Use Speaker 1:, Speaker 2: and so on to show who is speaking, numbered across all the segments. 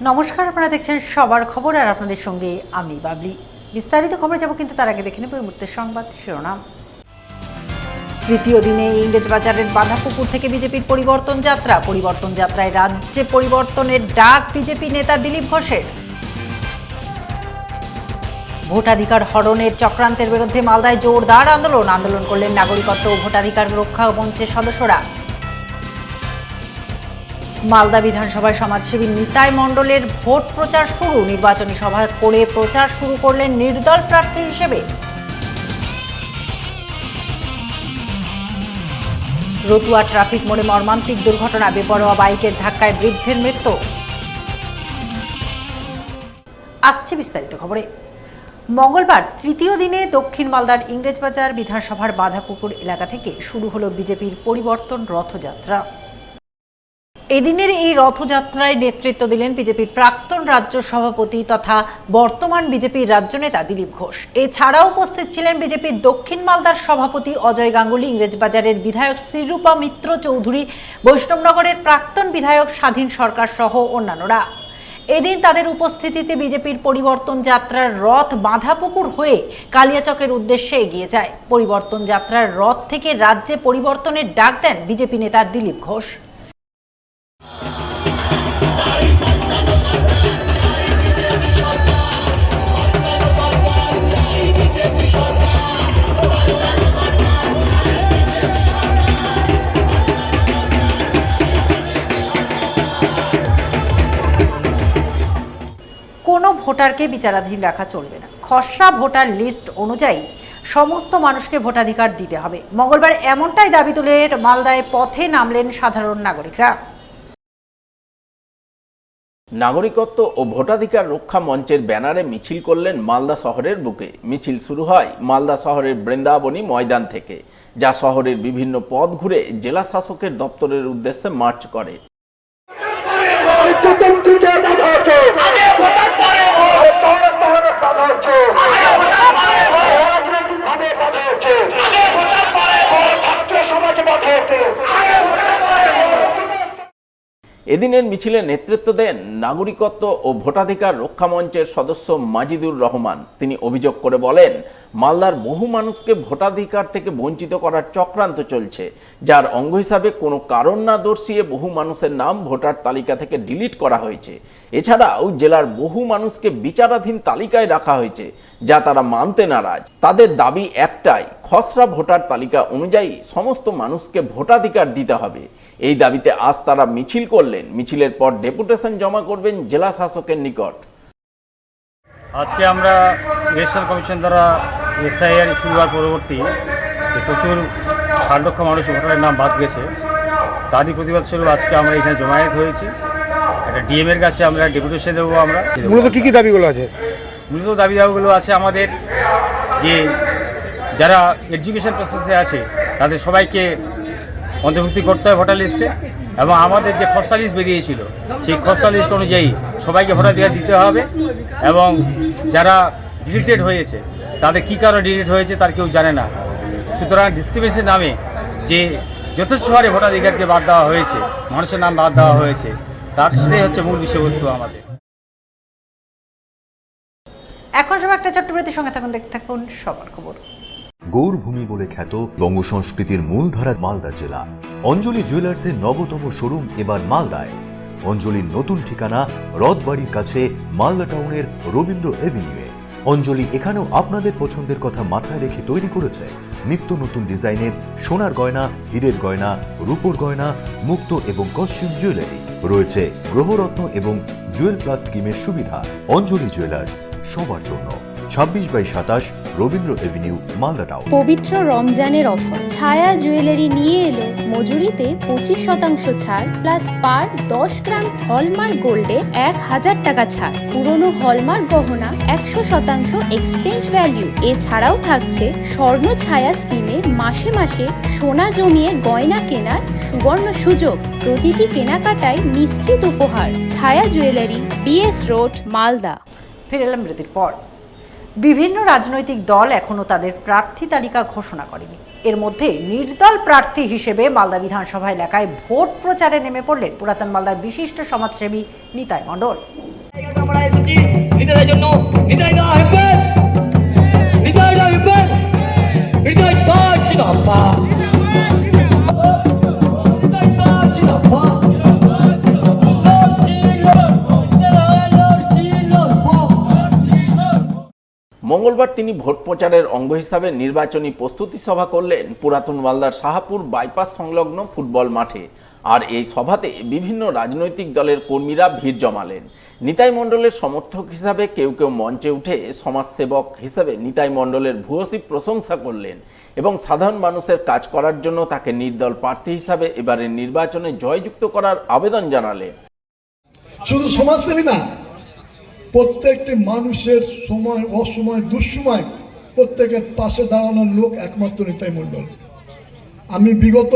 Speaker 1: নমস্কার, আপনারা দেখছেন সবার খবর আর আপনাদের সঙ্গে আমি বাবলি। বিস্তারিত খবরে যাব, কিন্তু তার আগে দেখে নেব এই মুহূর্তের সংবাদ শিরোনাম। তৃতীয় দিনে ইংরেজবাজারের বাঁধাপুকুর থেকে বিজেপির পরিবর্তন যাত্রায় রাজ্যে পরিবর্তনের ডাক বিজেপি নেতা দিলীপ ঘোষের। ভোটাধিকার হরণের চক্রান্তের বিরুদ্ধে মালদায় জোরদার আন্দোলন করলেন নাগরিকত্ব ও ভোটাধিকার রক্ষা মঞ্চের সদস্যরা। মালদা বিধানসভায় সমাজসেবী নিতাই মণ্ডলের ভোট প্রচার শুরু, নির্বাচনী সভা করে প্রচার শুরু করলেন নির্দল প্রার্থী হিসেবে। রতুয়া ট্রাফিক মোড়ে মর্মান্তিক দুর্ঘটনা, বেপরোয়া বাইকের ধাক্কায় বৃদ্ধের মৃত্যু। আসছে বিস্তারিত খবরে। মঙ্গলবার তৃতীয় দিনে দক্ষিণ মালদার ইংরেজবাজার বিধানসভার বাঁধাপুকুর এলাকা থেকে শুরু হলো বিজেপির পরিবর্তন রথযাত্রা। এদিনের এই রথযাত্রায় নেতৃত্ব দিলেন বিজেপির প্রাক্তন রাজ্য সভাপতি তথা বর্তমান বিজেপির রাজ্য নেতা দিলীপ ঘোষ। এছাড়াও উপস্থিত ছিলেন বিজেপির দক্ষিণ মালদার সভাপতি অজয় গাঙ্গুলি, ইংরেজবাজারের বিধায়ক শ্রীরূপা মিত্র চৌধুরী, বৈষ্ণবনগরের প্রাক্তন বিধায়ক স্বাধীন সরকার সহ অন্যান্যরা। এদিন তাদের উপস্থিতিতে বিজেপির পরিবর্তন যাত্রার রথ বাঁধাপুকুর হয়ে কালিয়াচকের উদ্দেশ্যে এগিয়ে যায়। পরিবর্তন যাত্রার রথ থেকে রাজ্যে পরিবর্তনের ডাক দেন বিজেপি নেতা দিলীপ ঘোষ। কোনো ভোটারকে বিচারাধীন রাখা চলবে না। খসড়া ভোটার লিস্ট অনুযায়ী সমস্ত মানুষকে ভোটাধিকার দিতে হবে। মঙ্গলবার এমনটাই দাবি তুলে মালদায় পথে নামলেন সাধারণ নাগরিকরা।
Speaker 2: নাগরিকত্ব ও ভোটাধিকার রক্ষা মঞ্চের ব্যানারে মিছিল করলেন মালদা শহরের বুকে। মিছিল শুরু হয় মালদা শহরের বৃন্দাবনী ময়দান থেকে, যা শহরের বিভিন্ন পথ ঘুরে জেলা শাসকের দপ্তরের উদ্দেশ্যে মার্চ করে। এদিনের মিছিলে নেতৃত্ব দেন নাগরিকত্ব ও ভোটাধিকার রক্ষা মঞ্চের সদস্য মাজিদুর রহমান। তিনি অভিযোগ করে বলেন, মালদার বহু মানুষকে ভোটাধিকার থেকে বঞ্চিত করার চক্রান্ত চলছে, যার অঙ্গ হিসাবে কোনো কারণ না দর্শিয়ে বহু মানুষের নাম ভোটার তালিকা থেকে ডিলিট করা হয়েছে। এছাড়াও জেলার বহু মানুষকে বিচারাধীন তালিকায় রাখা হয়েছে, যা তারা মানতে নারাজ। তাদের দাবি একটাই, খসড়া ভোটার তালিকা অনুযায়ী সমস্ত মানুষকে ভোটাধিকার দিতে হবে। এই দাবিতে আজ তারা মিছিল করলেন। মিছিলের পর ডেপুটেশন জমা করবেন জেলা শাসকের নিকট।
Speaker 3: আজকে আমরা ইলেকশন কমিশন দ্বারা এসআইআর শুরু হওয়ার পরবর্তী প্রচুর ৬০ লক্ষ মানুষ ভোটারের নাম বাদ গেছে, তারই প্রতিবাদ স্বরূপ আজকে আমরা এখানে জমায়েত হয়েছি। একটা ডিএম এর কাছে আমরা ডেপুটেশন দেবো। আমরা
Speaker 4: মূলত কী দাবিগুলো আছে?
Speaker 3: মূলত দাবিগুলো আছে আমাদের, যে যারা এডুকেশন প্রসেসে আছে তাদের সবাইকে অন্তর্ভুক্তি করতে হয় ভোটার লিস্টে, এবং আমাদের যে খসড়া লিস্ট বেরিয়েছিল সেই খসড়া লিস্ট অনুযায়ী সবাইকে ভোটাধিকার দিতে হবে। এবং যারা ডিলিটেড হয়েছে তাদের কী কারণে ডিলিট হয়েছে তার কেউ জানে না। সুতরাং ডিসক্রিমিনেশনের নামে যে যথেষ্ট হারে ভোটাধিকারকে বাদ দেওয়া হয়েছে, মানুষের নাম বাদ দেওয়া হয়েছে, তার সেটাই হচ্ছে মূল বিষয়বস্তু আমাদের।
Speaker 1: এখন সময় একটা ছোট্ট বিরতির সঙ্গে থাকুন, দেখতে থাকুন সবার খবর।
Speaker 5: গৌরভূমি বলে খ্যাত বঙ্গ সংস্কৃতির মূলধারা মালদা জেলা। অঞ্জলি জুয়েলার্সের নবতম শোরুম এবার মালদায়। অঞ্জলির নতুন ঠিকানা রথবাড়ির কাছে মালদা টাউনের রবীন্দ্র এভিনিউয়ে। অঞ্জলি এখানেও আপনাদের পছন্দের কথা মাথায় রেখে তৈরি করেছে নিত্য নতুন ডিজাইনের সোনার গয়না, হীরের গয়না, রূপোর গয়না, মুক্ত এবং কস্টিউম জুয়েলারি। রয়েছে গ্রহরত্ন এবং জুয়েল প্লাস স্কিমের সুবিধা। অঞ্জলি জুয়েলার্স, সবার জন্য। 26/27 রবীন্দ্র এভিনিউ, মালদা টাউন।
Speaker 6: পবিত্র রমজানের অফার ছায়া জুয়েলারি নিয়ে এলো মজুরিতে 25% ছাড়, প্লাস পার 10 গ্রাম হলমার্ক গোল্ডে 1000 টাকা ছাড়। পুরনো হলমার্ক গহনা 100% এক্সচেঞ্জ ভ্যালু। এছাড়াও থাকছে স্বর্ণ ছায়া স্কিমে মাসে মাসে সোনা জমিয়ে গয়না কেনার সুবর্ণ সুযোগ। প্রতিটি কেনাকাটায় নিশ্চিত উপহার। ছায়া জুয়েলারি, বিএস রোড, মালদা।
Speaker 1: ফিরে এলাম বিরতির পর। বিভিন্ন রাজনৈতিক দল এখনো তাদের প্রার্থী তালিকা ঘোষণা করেনি। এর মধ্যে নির্দল প্রার্থী হিসেবে মালদা বিধানসভা এলাকায় ভোট প্রচারে নেমে পড়লেন পুরাতন মালদার বিশিষ্ট সমাজসেবী নিতাই মণ্ডল।
Speaker 4: আমরা এসেছি নিতাইয়ের জন্য। নিতাই দা হেপে, নিতাই দা হেপে, নিতাই দা জিন্দাবাদ, নিতাই দা জিন্দাবাদ।
Speaker 2: মঙ্গলবার তিনি ভোট প্রচারের অঙ্গ হিসাবে নির্বাচনী প্রস্তুতি সভা করলেন পুরাতন মালদার শাহপুর বাইপাস সংলগ্ন ফুটবল মাঠে। আর এই সভাতে বিভিন্ন রাজনৈতিক দলের কর্মীরা ভিড় জমালেন। নিতাই মণ্ডলের সমর্থক হিসাবে কেউ কেউ মঞ্চে উঠে সমাজসেবক হিসেবে নিতাই মণ্ডলের ভূয়সী প্রশংসা করলেন এবং সাধারণ মানুষের কাজ করার জন্য তাকে নির্দল প্রার্থী হিসাবে এবারের নির্বাচনে জয়যুক্ত করার আবেদন জানালেন।
Speaker 7: শুধু সমাজসেবী না, প্রত্যেকটি মানুষের সময় অসময় দুঃসময় প্রত্যেকের পাশে দাঁড়ানোর লোক একমাত্র নিতাই মণ্ডল। আমি বিগত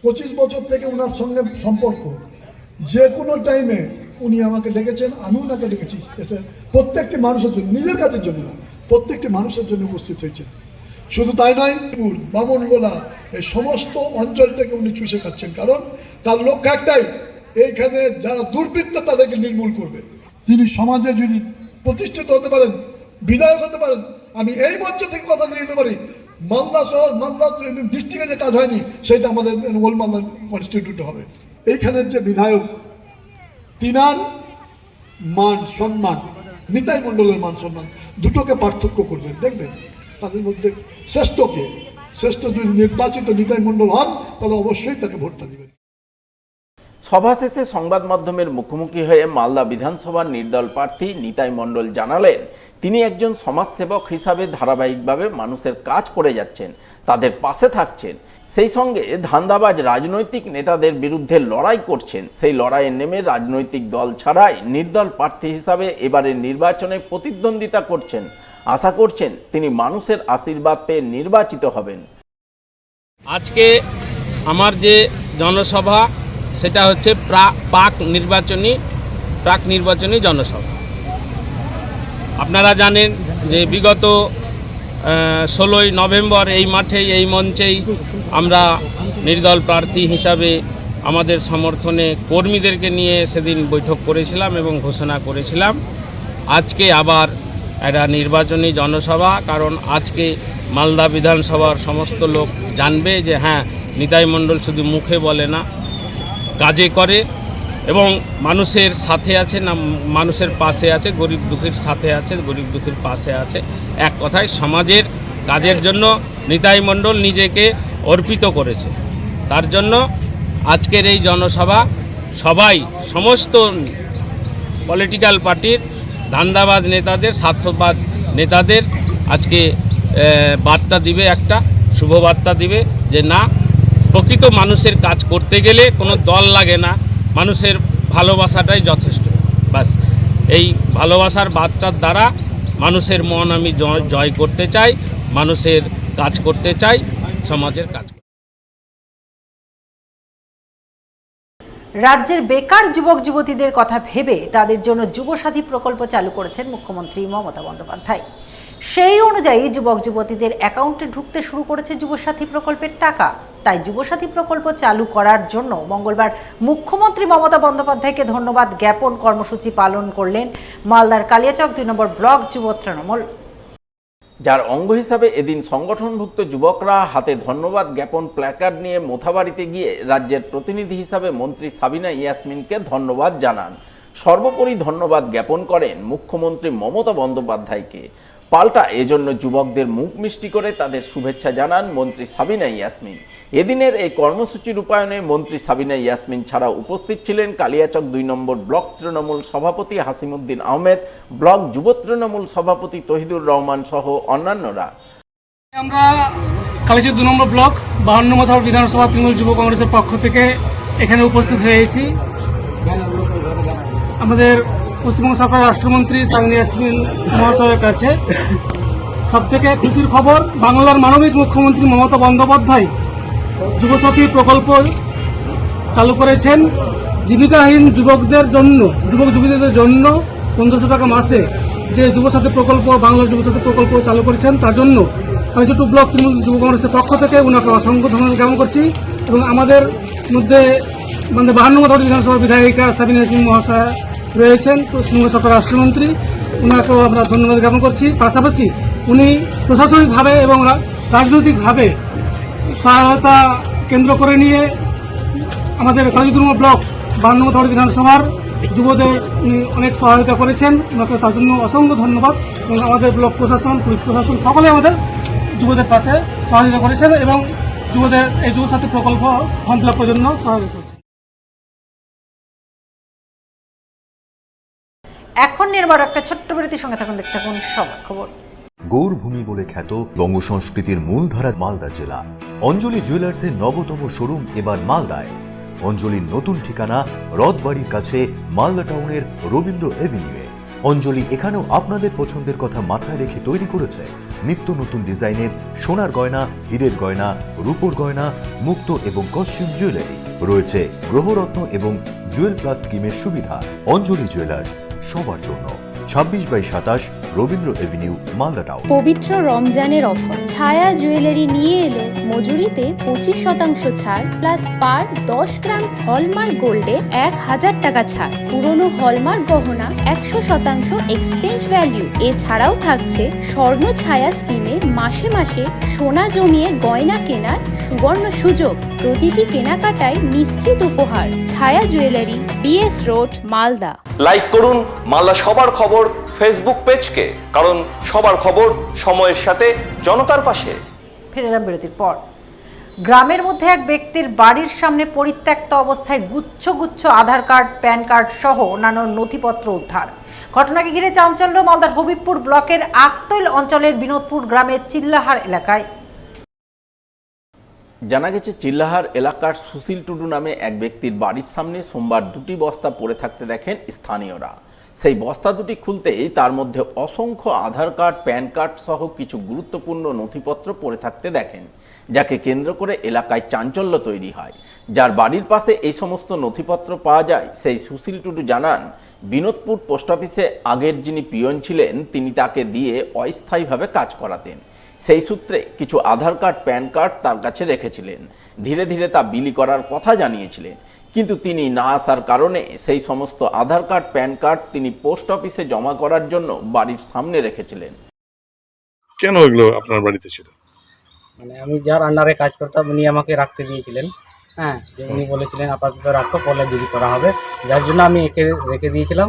Speaker 7: 25 বছর থেকে ওনার সঙ্গে সম্পর্ক, যে কোনো টাইমে উনি আমাকে ডেকেছেন, আমি ওনাকে ডেকেছি এসে প্রত্যেকটি মানুষের জন্য, নিজের কাজের জন্য না, প্রত্যেকটি মানুষের জন্য উপস্থিত হয়েছেন। শুধু তাই নয়, বামনগোলা এই সমস্ত অঞ্চলটাকে উনি চুষে খাচ্ছেন, কারণ তার লক্ষ্য একটাই, এইখানে যারা দুর্বৃত্ত তাদেরকে নির্মূল করবে। তিনি সমাজে যদি প্রতিষ্ঠিত হতে পারেন, বিধায়ক হতে পারেন, আমি এই মঞ্চ থেকে কথা দিয়ে দিতে পারি, মালদা শহর, মালদা ডিস্ট্রিক্টে যে কাজ হয়নি সেটা আমাদের ওল্ড মালদা কনস্টিটিউট হবে। এইখানের যে বিধায়ক, তিনার মান সম্মান, নিতাই মণ্ডলের মান সম্মান দুটোকে পার্থক্য করবেন, দেখবেন তাদের মধ্যে শ্রেষ্ঠকে, শ্রেষ্ঠ যদি নির্বাচিত নিতাই মণ্ডল হন তাহলে অবশ্যই তাকে ভোটটা দিবেন।
Speaker 2: সভা শেষে সংবাদ মাধ্যমের মুখোমুখি হয়ে মালদা বিধানসভার নির্দল প্রার্থী নিতাই মণ্ডল জানালেন, তিনি একজন সমাজসেবক হিসাবে ধারাবাহিকভাবে মানুষের কাজ করে যাচ্ছেন, তাদের পাশে থাকছেন, সেই সঙ্গে ধান্দাবাজ রাজনৈতিক নেতাদের বিরুদ্ধে লড়াই করছেন। সেই লড়াইয়ে নেমে রাজনৈতিক দল ছাড়াই নির্দল প্রার্থী হিসাবে এবারের নির্বাচনে প্রতিদ্বন্দ্বিতা করছেন। আশা করছেন তিনি মানুষের আশীর্বাদ পেয়ে নির্বাচিত হবেন।
Speaker 8: আজকে আমার যে জনসভা সেটা হচ্ছে প্রাক নির্বাচনী জনসভা। আপনারা জানেন যে বিগত 16ই নভেম্বর এই মাঠেই, এই মঞ্চেই আমরা নির্দল প্রার্থী হিসাবে আমাদের সমর্থনে কর্মীদেরকে নিয়ে সেদিন বৈঠক করেছিলাম এবং ঘোষণা করেছিলাম। আজকে আবার একটা নির্বাচনী জনসভা, কারণ আজকে মালদা বিধানসভার সমস্ত লোক জানবে যে হ্যাঁ, নিতাই মণ্ডল শুধু মুখে বলে না, কাজে করে এবং মানুষের সাথে আছে, না মানুষের পাশে আছে, গরিব দুঃখীর সাথে আছে, গরিব দুঃখীর পাশে আছে। এক কথায় সমাজের কাজের জন্য নিতাই মণ্ডল নিজেকে অর্পিত করেছে। তার জন্য আজকের এই জনসভা সবাই, সমস্ত পলিটিক্যাল পার্টির ধান্দাবাজ নেতাদের, স্বার্থবাদ নেতাদের আজকে বার্তা দিবে, একটা শুভ বার্তা দিবে যে না, প্রকৃত মানুষের কাজ করতে গেলে কোনো দল লাগে না, মানুষের ভালোবাসাটাই যথেষ্ট। বাস এই ভালোবাসার বার্তার দ্বারা মানুষের মন আমি জয় করতে চাই, মানুষের কাজ করতে চাই, সমাজের কাজ।
Speaker 1: রাজ্যের বেকার যুবক যুবতীদের কথা ভেবে তাদের জন্য যুবসাথী প্রকল্প চালু করেছেন মুখ্যমন্ত্রী মমতা বন্দ্যোপাধ্যায়। সেই অনুযায়ী যুবক যুবতীদের অ্যাকাউন্টে ঢুকতে শুরু করেছে যুবসাথী প্রকল্পের টাকা। তাই যুবসাথী প্রকল্প চালু করার জন্য মঙ্গলবার মুখ্যমন্ত্রী মমতা বন্দ্যোপাধ্যায়কে ধন্যবাদ জ্ঞাপন কর্মসূচি পালন করলেন মালদার কালিয়াচক 2 নম্বর ব্লক যুব তৃণমূল।
Speaker 2: যার অঙ্গ হিসাবে এদিন সংগঠনভুক্ত যুবকরা হাতে ধন্যবাদ জ্ঞাপন প্ল্যাকার্ড নিয়ে মোথাবাড়িতে গিয়ে রাজ্যের প্রতিনিধি হিসাবে মন্ত্রী সাবিনা ইয়াসমিনকে ধন্যবাদ জানান। সর্বোপরি ধন্যবাদ জ্ঞাপন করেন মুখ্যমন্ত্রী মমতা বন্দ্যোপাধ্যায়কে। পাল্টা এজন্য যুবকদের মুখ মিষ্টি করে তাদের শুভেচ্ছা জানান মন্ত্রী সাবিনা ইয়াসমিন। এদিনের এই কর্মসূচি রূপায়ণে মন্ত্রী সাবিনা ইয়াসমিন ছাড়া উপস্থিত ছিলেন কালিয়াচক 2 নম্বর ব্লক তৃণমূল সভাপতি হাসিমুদ্দিন আহমেদ, ব্লক যুব তৃণমূল সভাপতি তহিদুর রহমান সহ অন্যান্যরা।
Speaker 9: আমরা কালিয়াচক 2 নম্বর ব্লক 52 নম্বর বিধানসভা তৃণমূল যুব কংগ্রেসের পক্ষ থেকে এখানে উপস্থিত হয়েছি। আমাদের পশ্চিমবঙ্গ সরকার রাষ্ট্রমন্ত্রী সাবিনা ইয়াসমিন মহাশয়ের কাছে সবথেকে খুশির খবর, বাংলার মানবিক মুখ্যমন্ত্রী মমতা বন্দ্যোপাধ্যায় যুবসাথী প্রকল্প চালু করেছেন। জীবিকাহীন যুবকদের জন্য, যুবক যুবতীদের জন্য 1500 টাকা মাসে যে যুবসাথী প্রকল্প, বাংলার যুবসাথী প্রকল্প চালু করেছেন, তার জন্য আমি ছোট ব্লক তৃণমূল যুব কংগ্রেসের পক্ষ থেকে ওনাকে অসংখ্য ধন্যবাদ জ্ঞাপন করছি। এবং আমাদের মধ্যে 52 নম্বর বিধানসভা বিধায়িকা সাবিনা ইয়াসমিন মহাশয় রয়েছেন পশ্চিমবঙ্গ সরকার রাষ্ট্রমন্ত্রী, ওনাকেও আমরা ধন্যবাদ জ্ঞাপন করছি। পাশাপাশি উনি প্রশাসনিকভাবে এবং রাজনৈতিকভাবে সহায়তা কেন্দ্র করে নিয়ে আমাদের কালীদুর্গ ব্লক 52 নম্বর বিধানসভার যুবদের উনি অনেক সহায়তা করেছেন, ওনাকে তার জন্য অসংখ্য ধন্যবাদ। এবং আমাদের ব্লক প্রশাসন, পুলিশ প্রশাসন সকলে আমাদের যুবদের পাশে সহযোগিতা করেছেন এবং যুবদের এই যুবসাথী প্রকল্প ফর্ম ফিল আপের জন্য সহায়তা করেছেন।
Speaker 1: এখন নির্ভর একটা ছোট্ট বিরতির সঙ্গে থাকুন, দেখতে থাকুন সবার খবর।
Speaker 5: গৌরভূমি বলে খ্যাত বঙ্গ সংস্কৃতির মূলধারা মালদা জেলা। অঞ্জলি জুয়েলার্সের নবতম শোরুম এবার মালদায়। অঞ্জলির নতুন ঠিকানা রথবাড়ির কাছে মালদা টাউনের রবীন্দ্র এভিনিউয়ে। অঞ্জলি এখানেও আপনাদের পছন্দের কথা মাথায় রেখে তৈরি করেছে নিত্য নতুন ডিজাইনের সোনার গয়না, হীরের গয়না, রূপোর গয়না, মুক্ত এবং কস্টিউম জুয়েলারি। রয়েছে গ্রহরত্ন এবং জুয়েল প্লাস স্কিমের সুবিধা। অঞ্জলি জুয়েলার্স, সবার জন্য। 26/27 রবীন্দ্র এভিনিউ, মালদা টাউন।
Speaker 6: পবিত্র রমজানের অফার ছায়া জুয়েলারি নিয়ে এলো মজুরিতে 25% ছাড় প্লাস পার 10 গ্রাম হলমার্ক গোল্ডে 1000 টাকা ছাড়। পুরনো হলমার্ক গহনা 100% এক্সচেঞ্জ ভ্যালু। এছাড়াও থাকছে স্বর্ণ ছায়া স্কিমে মাসে মাসে সোনা জমিয়ে গয়না কেনার সুবর্ণ সুযোগ। প্রতিটি কেনাকাটায় নিশ্চিত উপহার। ছায়া jewellery, BS road, Malda.
Speaker 10: Like করুন মালদা সবার খবর ফেসবুক পেজকে, কারণ সবার খবর সময়ের সাথে জনতার পাশে।
Speaker 1: ফিরে এলাম বিরতির পর। গ্রামের মধ্যে এক ব্যক্তির বাড়ির সামনে পরিত্যক্ত অবস্থায় গুচ্ছ গুচ্ছ আধার কার্ড, প্যান কার্ড সহ অন্যান্য নথিপত্র উদ্ধার। ঘটনাকে ঘিরে চাঞ্চল্য মালদার হবিবপুর ব্লকের আকতৈল অঞ্চলের বিনোদপুর গ্রামের চিল্লাহার এলাকায়।
Speaker 2: জানা গেছে, চিল্লাহার এলাকার সুশীল টুডু নামে এক ব্যক্তির বাড়ির সামনে সোমবার 2টি বস্তা পড়ে থাকতে দেখেন স্থানীয়রা। সেই বস্তা দুটি খুলতেই তার মধ্যে অসংখ্য আধার কার্ড, প্যান কার্ড সহ কিছু গুরুত্বপূর্ণ নথিপত্র পড়ে থাকতে দেখেন, যাকে কেন্দ্র করে এলাকায় চাঞ্চল্য তৈরি হয়। যার বাড়ির পাশে এই সমস্ত নথিপত্র পাওয়া যায়, সেই সুশীল টুডু জানান, বিনোদপুর পোস্ট অফিসে আগের যিনি পিয়ন ছিলেন তিনি তাকে দিয়ে অস্থায়ীভাবে কাজ করাতেন। সেই সূত্রে কিছু আধার কার্ড, প্যান কার্ড তার কাছে রেখেছিলেন। ধীরে ধীরে তা বিলি করার কথা জানিয়েছিলেন, কিন্তু তিনি না আসার কারণে সেই সমস্ত আধার কার্ড, প্যান কার্ড তিনি পোস্ট অফিসে জমা করার জন্য বাড়ির সামনে রেখেছিলেন।
Speaker 11: কেন এগুলো আপনার বাড়িতে ছিল?
Speaker 3: মানে আমি যার আন্ডারে কাজ করতাম উনি আমাকে রাখতে দিয়েছিলেন। হ্যাঁ, যে উনি বলেছিলেন আপাতত রাখো, পরে বিলি করা হবে, যার জন্য আমি একে রেখে দিয়েছিলাম।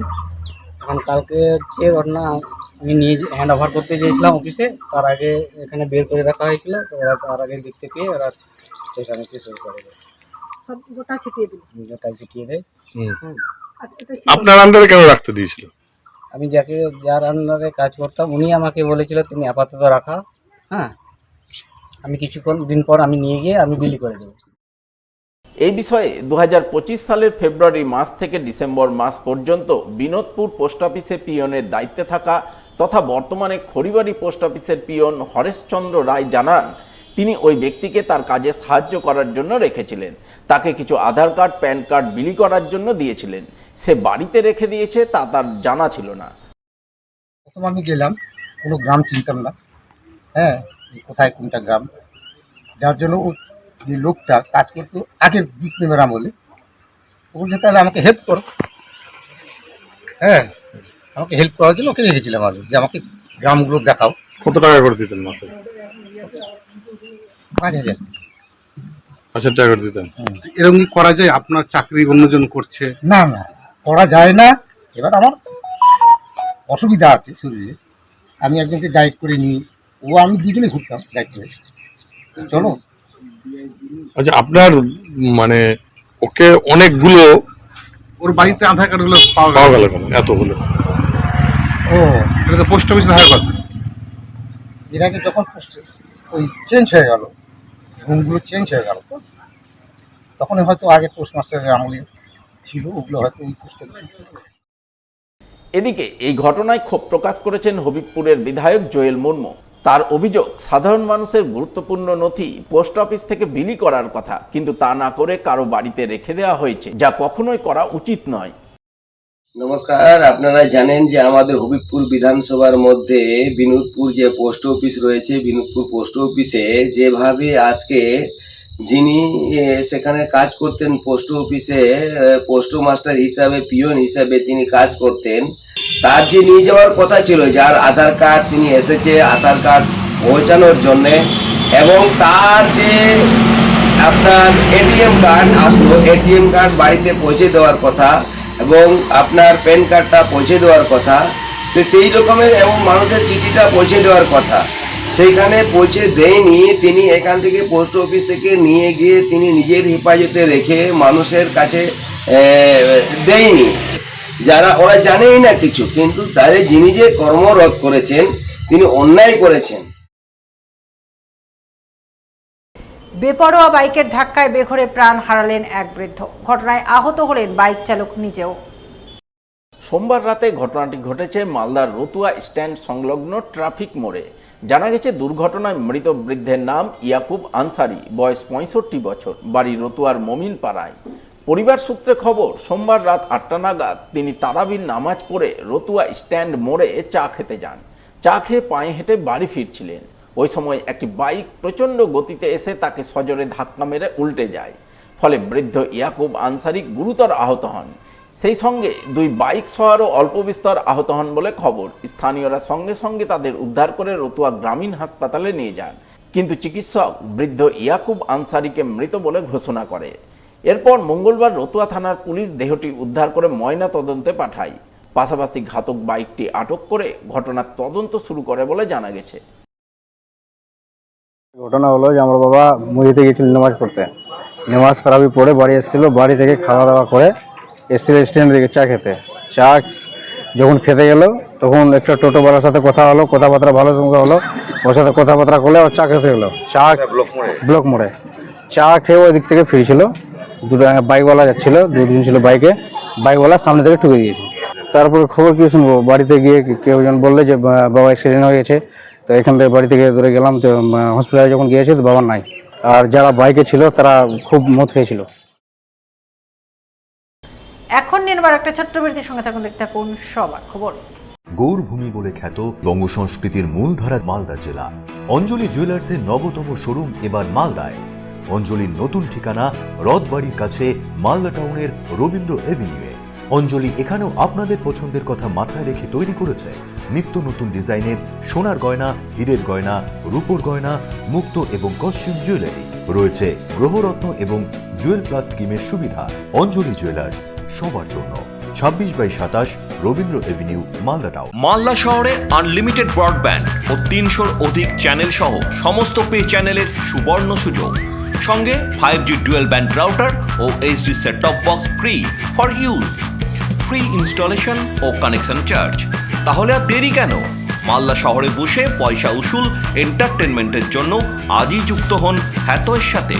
Speaker 3: এখন কালকে যে ঘটনা, আমি নিয়ে হ্যান্ড ওভার করতে চেয়েছিলাম অফিসে, তার আগে এখানে বের করে রাখা হয়েছিল। তো ওরা তার আগে দেখতে পেয়ে ওরা সেখানে শুরু করে দেয়, সব গোটা ছিটিয়ে দিল, গোটাই ছিটিয়ে দেয়।
Speaker 11: আপনার আন্ডারে কেন রাখতে দিয়েছিল?
Speaker 3: আমি যার আন্ডারে কাজ করতাম উনি আমাকে বলেছিল তুমি আপাতত রাখা, হ্যাঁ, আমি কিছুক্ষণ দিন পর আমি নিয়ে গিয়ে আমি বিলি করে দেবো।
Speaker 2: এই বিষয়ে 2025 সালের ফেব্রুয়ারি মাস থেকে ডিসেম্বর মাস পর্যন্ত বিনোদপুর পোস্ট অফিসে পিয়নের দায়িত্বে থাকা তথা বর্তমানে খড়িবাড়ি পোস্ট অফিসের পিয়ন হরেশচন্দ্র রায় জানান, তিনি ওই ব্যক্তিকে তার কাজে সাহায্য করার জন্য রেখেছিলেন। তাকে কিছু আধার কার্ড, প্যান কার্ড বিলি করার জন্য দিয়েছিলেন। সে বাড়িতে রেখে দিয়েছে তা তার জানা ছিল না।
Speaker 3: প্রথম আমি গেলাম, কোনো গ্রাম চিনতাম না, হ্যাঁ, কোথায় কোনটা গ্রাম, যার জন্য যে লোকটা কাজ করতো আগের বিপ্লবের আমলে, ও বলছে তাহলে আমাকে হেল্প করো। হ্যাঁ, আমাকে হেল্প করার জন্য ওকে রেখেছিলাম আমি, যে আমাকে গ্রামগুলো দেখাও।
Speaker 11: কত টাকা করে দিতেন মাসে?
Speaker 3: 5000।
Speaker 11: 5000 টাকা করে দিতেন।
Speaker 9: এরকম কি করা যায়? আপনার চাকরি অন্যজন করছে?
Speaker 3: না না, করা যায় না। এবার আমার অসুবিধা আছে শরীরে, আমি একজনকে গাইড করে নিই, ও আমি দুজনে ঘুরতাম গাইড করে, চলো।
Speaker 11: আচ্ছা, আপনার মানে ওকে অনেকগুলো,
Speaker 9: ওর বাড়িতে আধার কার্ডগুলো
Speaker 11: পাওয়া গেল কেন এতগুলো?
Speaker 3: ও,
Speaker 9: এটা তো পোস্ট অফিসে দেখা কথা।
Speaker 3: এর আগে যখন ওই চেঞ্জ হয়ে গেল, রুমগুলো চেঞ্জ হয়ে গেল, তো তখন হয়তো আগে পোস্টমাস্টারের আমলে ছিল, ওগুলো হয়তো ওই পোস্ট অফিসে।
Speaker 2: এদিকে এই ঘটনায় ক্ষোভ প্রকাশ করেছেন হবিবপুরের বিধায়ক জোয়েল মুর্মু। তার অভিযোগ, সাধারণ মানুষের গুরুত্বপূর্ণ নথি পোস্ট অফিস থেকে বিলি করার কথা, কিন্তু তা না করে কারো বাড়িতে রেখে দেওয়া হয়েছে, যা কখনোই করা উচিত নয়।
Speaker 12: নমস্কার, আপনারা জানেন যে আমাদের হবিবপুর বিধানসভার মধ্যে বিনোদপুর যে পোস্ট অফিস রয়েছে, বিনোদপুর পোস্ট অফিসে যেভাবে আজকে যিনি সেখানে কাজ করতেন পোস্ট অফিসে, পোস্ট মাস্টার হিসাবে, পিয়ন হিসাবে তিনি কাজ করতেন। তার যে নিয়ে যাওয়ার কথা ছিল, যার আধার কার্ড তিনি এসেছে আধার কার্ড পৌঁছানোর জন্যে, এবং তার যে আপনার এটিএম কার্ড আসলো, এটিএম কার্ড বাড়িতে পৌঁছে দেওয়ার কথা এবং আপনার প্যান কার্ডটা পৌঁছে দেওয়ার কথা, তো সেই রকমের এবং মানুষের চিঠিটা পৌঁছে দেওয়ার কথা, সেখানে পৌঁছে দেয়নি। তিনি এখান থেকে পোস্ট অফিস থেকে নিয়ে গিয়ে তিনি নিজের হেফাজতে রেখে মানুষের কাছে দেয়নি। যারা ওরা জানেই না কিছু, কিন্তু তাদের যিনি যে কর্মরত করেছেন তিনি অন্যায় করেছেন।
Speaker 1: বেপরোয়া বাইকের ধাক্কায় বেঘরে প্রাণ হারালেন এক বৃদ্ধ। ঘটনায় আহত হলেন বাইক চালক নিজেও।
Speaker 2: সোমবার রাতে ঘটনাটি ঘটেছে মালদার রতুয়া স্ট্যান্ড সংলগ্ন ট্রাফিক মোড়ে। জানা গেছে দুর্ঘটনায় মৃত বৃদ্ধের নাম ইয়াকুব আনসারি, বয়স 65 বছর, বাড়ি রতুয়ার মমিন পাড়ায়। পরিবার সূত্রে খবর, সোমবার রাত 8টা নাগাদ তিনি তারাবির নামাজ পড়ে রতুয়া স্ট্যান্ড মোড়ে চা খেতে যান। চা খেয়ে পায়ে হেঁটে বাড়ি ফিরছিলেন। ওই সময় একটি বাইক প্রচণ্ড গতিতে এসে তাকে সজোরে ধাক্কা মেরে উল্টে যায়। ফলে বৃদ্ধ ইয়াকুব আনসারি গুরুতর আহত হন। সেই সঙ্গে দুই বাইক সওয়ারও অল্প বিস্তর আহত হন বলে খবর। স্থানীয়রা সঙ্গে সঙ্গে তাদের উদ্ধার করে রতুয়া গ্রামীণ হাসপাতালে নিয়ে যান, কিন্তু চিকিৎসক বৃদ্ধ ইয়াকুব আনসারিকে মৃত বলে ঘোষণা করে। এরপর মঙ্গলবার রতুয়া থানার পুলিশ দেহটি উদ্ধার করে ময়না তদন্তে পাঠায়। পাশাপাশি ঘাতক বাইকটি আটক করে ঘটনার তদন্ত শুরু করে বলে জানা গেছে।
Speaker 3: ঘটনা হলো যে আমার বাবা মসজিদে গিয়েছিল নামাজ পড়তে। নামাজ তারাবি পড়ে বাড়ি এসেছিল। বাড়ি থেকে খাওয়া দাওয়া করে এসেছিল স্ট্যান্ডে দিকে চা খেতে। চা যখন খেতে গেল তখন একটা টোটোওয়ালার সাথে কথা হলো, কথাবার্তা ভালো সঙ্গে হলো। ওর সাথে কথাবার্তা করলে ও চা খেতে গেলো। চা ব্লক মোড়ে চা খেয়ে ওই দিক থেকে ফিরছিল। দুটো বাইকওয়ালা যাচ্ছিল, দুদিন ছিল বাইকে, বাইকওয়ালা সামনে থেকে ঠুকে দিয়েছে। তারপরে খবর কি শুনবো, বাড়িতে গিয়ে কেউ জন বললে যে বাবা অ্যাক্সিডেন্ট হয়ে গেছে। তো এখান থেকে বাড়ি থেকে ধরে গেলাম, তো হসপিটালে যখন গিয়েছে তো বাবা নাই। আর যারা বাইকে ছিল তারা খুব মদ খেয়েছিল।
Speaker 1: এখন নির্বার একটা ছোট্ট বিরতির সঙ্গে থাকুন, দেখতে থাকুন সবার খবর।
Speaker 5: গৌরভূমি বলে খ্যাত বঙ্গ সংস্কৃতির মূলধারা মালদা জেলা। অঞ্জলি জুয়েলার্সের নবতম শোরুম এবার মালদায়। অঞ্জলির নতুন ঠিকানা রথবাড়ির কাছে মালদা টাউনের রবীন্দ্র এভিনিউয়ে। অঞ্জলি এখানেও আপনাদের পছন্দের কথা মাথায় রেখে তৈরি করেছে নিত্য নতুন ডিজাইনের সোনার গয়না, হীরের গয়না, রূপোর গয়না, মুক্ত এবং কস্টিউম জুয়েলারি। রয়েছে গ্রহরত্ন এবং জুয়েল প্লাস স্কিমের সুবিধা। অঞ্জলি জুয়েলার্স, সবার জন্য। 26/27 রবীন্দ্র এভিনিউ, মালদা টাউন।
Speaker 10: মালদা শহরে আনলিমিটেড ব্রডব্যান্ড ও 300-র অধিক চ্যানেল সহ সমস্ত পে চ্যানেলের সুবর্ণ সুযোগ। সঙ্গে 5G ডুয়েল ব্যান্ড রাউটার ও HD set top box free for use. Free installation ও কানেকশন চার্জ। তাহলে আর দেরি কেন? মালদা শহরে বসে পয়সা উসুল এন্টারটেনমেন্টের জন্য আজই যুক্ত হন হ্যাথওয়ের সাথে।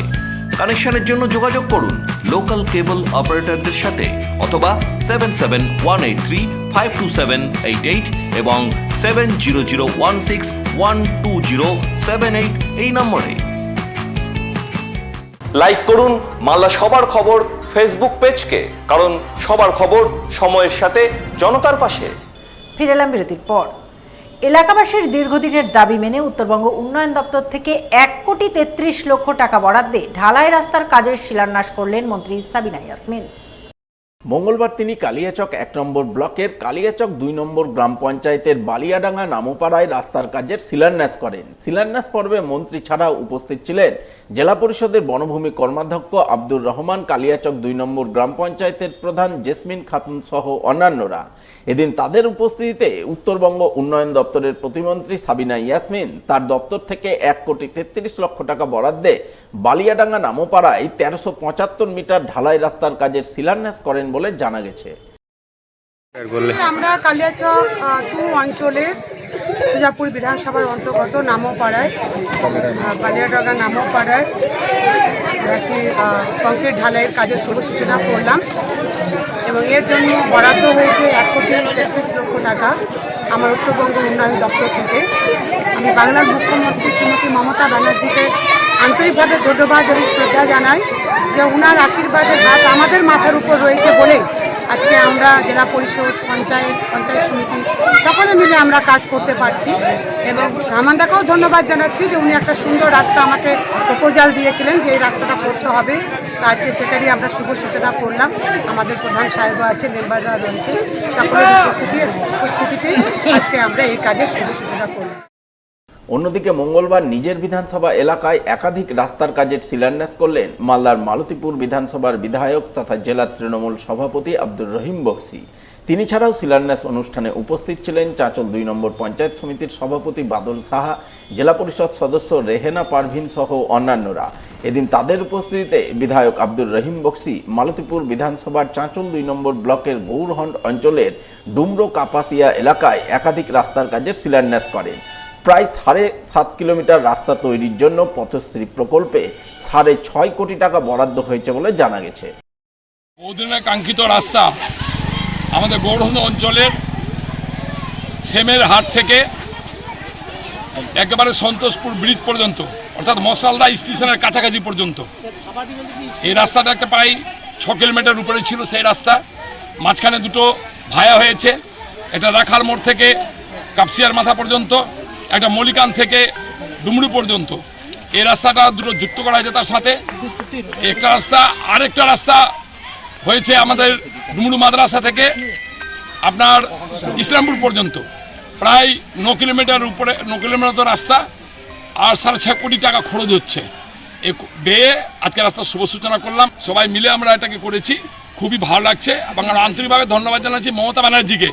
Speaker 10: কানেকশনের জন্য যোগাযোগ করুন লোকাল কেবল অপারেটরদের সাথে অথবা 7718352788 এবং 7001612078 এই নম্বরে। লাইক করুন মালদা সবার খবর ফেসবুক পেজকে, কারণ সবার খবর সময়ের সাথে জনতার পাশে।
Speaker 1: ফিরে এলাম বিরতির পর। এলাকাবাসীর দীর্ঘদিনের দাবি মেনে উত্তরবঙ্গ উন্নয়ন দপ্তর থেকে 1,33,00,000 টাকা বরাদ্দে ঢালাই রাস্তার কাজের শিলান্যাস করলেন মন্ত্রী সাবিনা ইয়াসমিন।
Speaker 2: মঙ্গলবার তিনি কালিয়াচক 1 নম্বর ব্লকের কালিয়াচক 2 নম্বর গ্রাম পঞ্চায়েতের বালিয়াডাঙ্গা নামোপাড়ায় রাস্তার কাজের শিলান্যাস করেন। শিলান্যাস পর্বে মন্ত্রী ছাড়াও উপস্থিত ছিলেন জেলা পরিষদের বনভূমি কর্মাধ্যক্ষ আব্দুর রহমান, কালিয়াচক 2 নম্বর গ্রাম পঞ্চায়েতের প্রধান জেসমিন খাতুন সহ অন্যান্যরা। এদিন তাদের উপস্থিতিতে উত্তরবঙ্গ উন্নয়ন দপ্তরের প্রতিমন্ত্রী সাবিনা ইয়াসমিন তার দপ্তর থেকে 1,33,00,000 টাকা বরাদ্দে বালিয়াডাঙ্গা নামোপাড়ায় 1375 মিটার ঢালাই রাস্তার কাজের শিলান্যাস করেন বলে জানা গেছে।
Speaker 13: আমরা কালিয়াচক 2 অঞ্চলের সুজাপুর বিধানসভার অন্তর্গত নামোপাড়ায়, বালিয়াডাঙ্গা নামোপাড়ায় একটি কংক্রিট ঢালাইয়ের কাজের শুভ সূচনা করলাম এবং এর জন্য বরাদ্দ হয়েছে 1,33,00,000 টাকা আমার উত্তরবঙ্গ উন্নয়ন দপ্তর থেকে। আমি বাংলার মুখ্যমন্ত্রী শ্রীমতী মমতা ব্যানার্জিকে আন্তরিকভাবে ধন্যবাদ এবং শ্রদ্ধা জানাই যে ওনার আশীর্বাদের হাত আমাদের মাথার উপর রয়েছে বলে আজকে আমরা জেলা পরিষদ, পঞ্চায়েত সমিতি সকল সকলে মিলে আমরা কাজ করতে পারছি। এবং রহমানদাকেও ধন্যবাদ জানাচ্ছি যে উনি একটা সুন্দর রাস্তা আমাকে প্রপোজাল দিয়েছিলেন যে এই রাস্তাটা করতে হবে। তো আজকে সেটারই আমরা শুভ সূচনা করলাম। আমাদের প্রধান সাহেব আছে, মেম্বাররা রয়েছে, সকলের উপস্থিতিতেই আজকে আমরা এই কাজের শুভ সূচনা করলাম।
Speaker 2: অন্যদিকে মঙ্গলবার নিজের বিধানসভা এলাকায় একাধিক রাস্তার কাজের শিলান্যাস করলেন মালদার মালতীপুর বিধানসভার বিধায়ক তথা জেলা তৃণমূল সভাপতি আব্দুর রহিম বক্সি। তিনি ছাড়াও শিলান্যাস অনুষ্ঠানে উপস্থিত ছিলেন চাঁচল 2 নম্বর পঞ্চায়েত সমিতির সভাপতি বাদল সাহা, জেলা পরিষদ সদস্য রেহেনা পারভিন সহ অন্যান্যরা। এদিন তাদের উপস্থিতিতে বিধায়ক আব্দুর রহিম বক্সি মালতীপুর বিধানসভার চাঁচল 2 নম্বর ব্লকের গৌরহন্ড অঞ্চলের ডুমরো কাপাসিয়া এলাকায় একাধিক রাস্তার কাজের শিলান্যাস করেন। প্রায় 7.5 কিলোমিটার রাস্তা তৈরির জন্য পথশ্রী প্রকল্পে 6.5 কোটি টাকা বরাদ্দ হয়েছে বলে জানা গেছে।
Speaker 11: বহুদিনের কাঙ্ক্ষিত রাস্তা আমাদের গৌরহন্দ অঞ্চলের সেমের হাট থেকে একেবারে সন্তোষপুর ব্রিজ পর্যন্ত, অর্থাৎ মশালদা স্টেশনের কাছাকাছি পর্যন্ত এই রাস্তাটা একটা প্রায় 6 কিলোমিটার উপরে ছিল। সেই রাস্তা মাঝখানে দুটো ভায়া হয়েছে, এটা রাখাল মোড় থেকে কাপসিয়ার মাথা পর্যন্ত, একটা মলিকান থেকে ডুমরু পর্যন্ত এই রাস্তাটা দুটো যুক্ত করা হয়েছে। তার সাথে একটা রাস্তা, আরেকটা রাস্তা হয়েছে আমাদের ডুমরু মাদ্রাসা থেকে আপনার ইসলামপুর পর্যন্ত, প্রায় 9 কিলোমিটার উপরে, 9 কিলোমিটার রাস্তা, আর 6.5 কোটি টাকা খরচ হচ্ছে। এই বেয়ে আজকে রাস্তার শুভ সূচনা করলাম। সবাই মিলে আমরা এটাকে করেছি, খুবই ভালো লাগছে। এবং আমরা আন্তরিকভাবে ধন্যবাদ জানাচ্ছি মমতা ব্যানার্জিকে,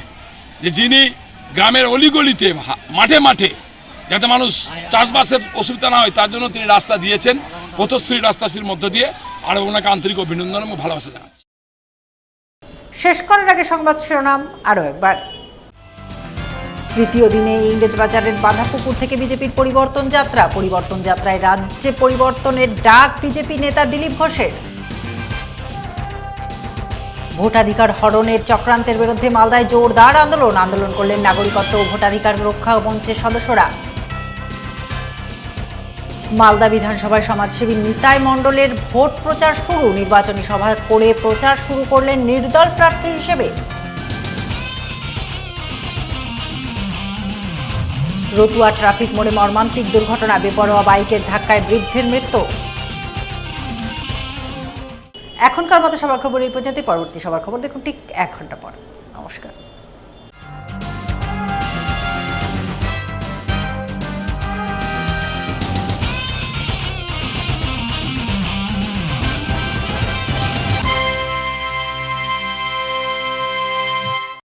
Speaker 11: যে যিনি গ্রামের অলিগলিতে মাঠে মাঠে যাতে মানুষ চাষবাসের অসুবিধা না হয় তার জন্য তিনি রাস্তা দিয়েছেন, পথশ্রী রাস্তাশ্রীর মধ্য দিয়ে। আর ওনাকে আন্তরিক অভিনন্দন এবং ভালোবাসা জানাচ্ছি।
Speaker 1: শেষ করার আগে সংবাদ শিরোনাম আরও একবার। তৃতীয় দিনে ইংরেজবাজারের বাঁধাপুকুর থেকে বিজেপির পরিবর্তন যাত্রায় রাজ্যে পরিবর্তনের ডাক বিজেপি নেতা দিলীপ ঘোষের। ভোটাধিকার হরণের চক্রান্তের বিরুদ্ধে মালদায় জোরদার আন্দোলন করলেন নাগরিকত্ব ও ভোটাধিকার রক্ষা মঞ্চের সদস্যরা। মালদা বিধানসভায় সমাজসেবী নিতাই মণ্ডলের ভোট প্রচার শুরু, নির্বাচনী সভা করে প্রচার শুরু করলেন নির্দল প্রার্থী হিসেবে। রতুয়া ট্রাফিক মোড়ে মর্মান্তিক দুর্ঘটনা, বেপরোয়া বাইকের ধাক্কায় বৃদ্ধের মৃত্যু। এখনকার মতো সবার খবর এই পর্যন্ত। পরবর্তী সবার খবর দেখুন ঠিক 1 ঘন্টা পর। নমস্কার।